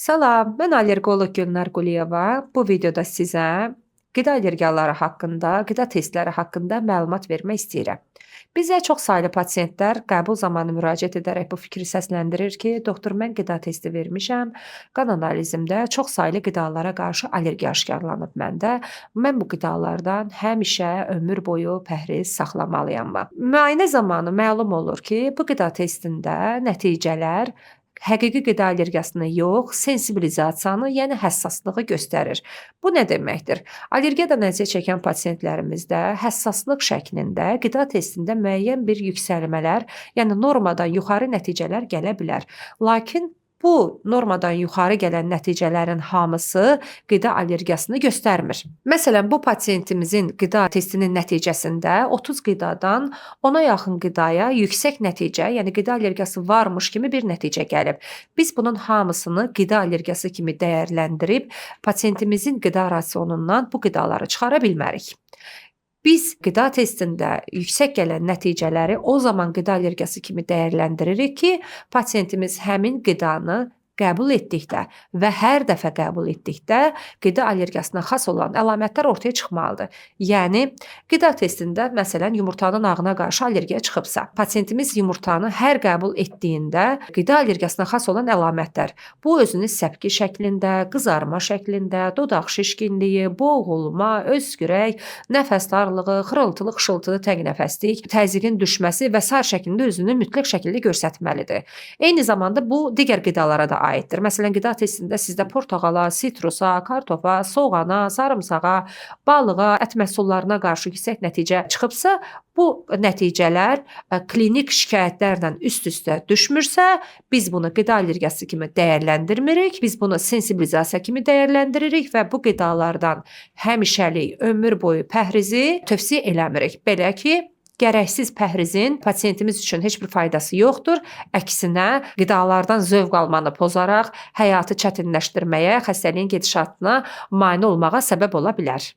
Salam, mən allergoloq Gülnar Quliyeva. Bu videoda sizə qida allergiyaları haqqında, qida testləri haqqında məlumat vermək istəyirəm. Bizə çoxsaylı pasiyentlər qəbul zamanı müraciət edərək bu fikri səsləndirir ki, doktor mən qida testi vermişəm, qan analizimdə çoxsaylı qidalara qarşı allergiya aşkarlanıb məndə. Mən bu qidalardan həmişə ömür boyu pəhriz saxlamalıyam. Müayinə zamanı məlum olur ki, bu qida testində nəticələr həqiqi qida allergiyasını yox, sensibilizasiyanı, yəni həssaslığı göstərir. Bu nə deməkdir? Allergiyadan əziyyət çəkən pasiyentlərimizdə həssaslıq şəklində qida testində müəyyən bir yüksəlmələr, yəni normadan yuxarı nəticələr gələ bilər. Lakin bu normadan yuxarı gələn nəticələrin hamısı qida allergiyasını göstərmir. Məsələn, bu pasiyentimizin qida testinin nəticəsində 30 qidadan 10-a yaxın qidaya yüksək nəticə, yəni qida allergiyası varmış kimi bir nəticə gəlib. Biz bunun hamısını qida allergiyası kimi dəyərləndirib pasiyentimizin qida rasionundan bu qidaları çıxara bilmərik. Biz qida testində yüksək gələn nəticələri o zaman qida allergiyası kimi dəyərləndiririk ki, pasiyentimiz həmin qidanı qəbul etdikdə və hər dəfə qəbul etdikdə qida allergiyasına xas olan əlamətlər ortaya çıxmalıdır. Yəni, qida testində məsələn yumurtanın ağına qarşı allergiya çıxıbsa, pasiyentimiz yumurtanı hər qəbul etdiyində qida allergiyasına xas olan əlamətlər, bu özünü səpki şəklində, qızarma şəklində, dodaq şişkinliyi, boğulma, öskürək, nəfəs darlığı, xırıltılı, xışıltılı təngnəfəslik, təzyiqin düşməsi və sair şəklində özünü mütləq şəkildə göstərməlidir. Eyni zamanda bu digər qidalara da aiddir. Məsələn, qida testində sizdə portağala, sitrusa, kartofa, soğana, sarımsağa, balığa, ət məhsullarına qarşı yüksək nəticə çıxıbsa, bu nəticələr klinik şikayətlərlə üst-üstə düşmürsə, biz bunu qida allergiyası kimi dəyərləndirmirik, biz bunu sensibilizasiya kimi dəyərləndiririk və bu qidalardan həmişəlik ömür boyu pəhrizi tövsiyə eləmirik. Belə ki, gərəksiz pəhrizin pasiyentimiz üçün heç bir faydası yoxdur. Əksinə, qidalardan zövq almanı pozaraq həyatı çətinləşdirməyə, xəstəliyin gedişatına mane olmağa səbəb ola bilər.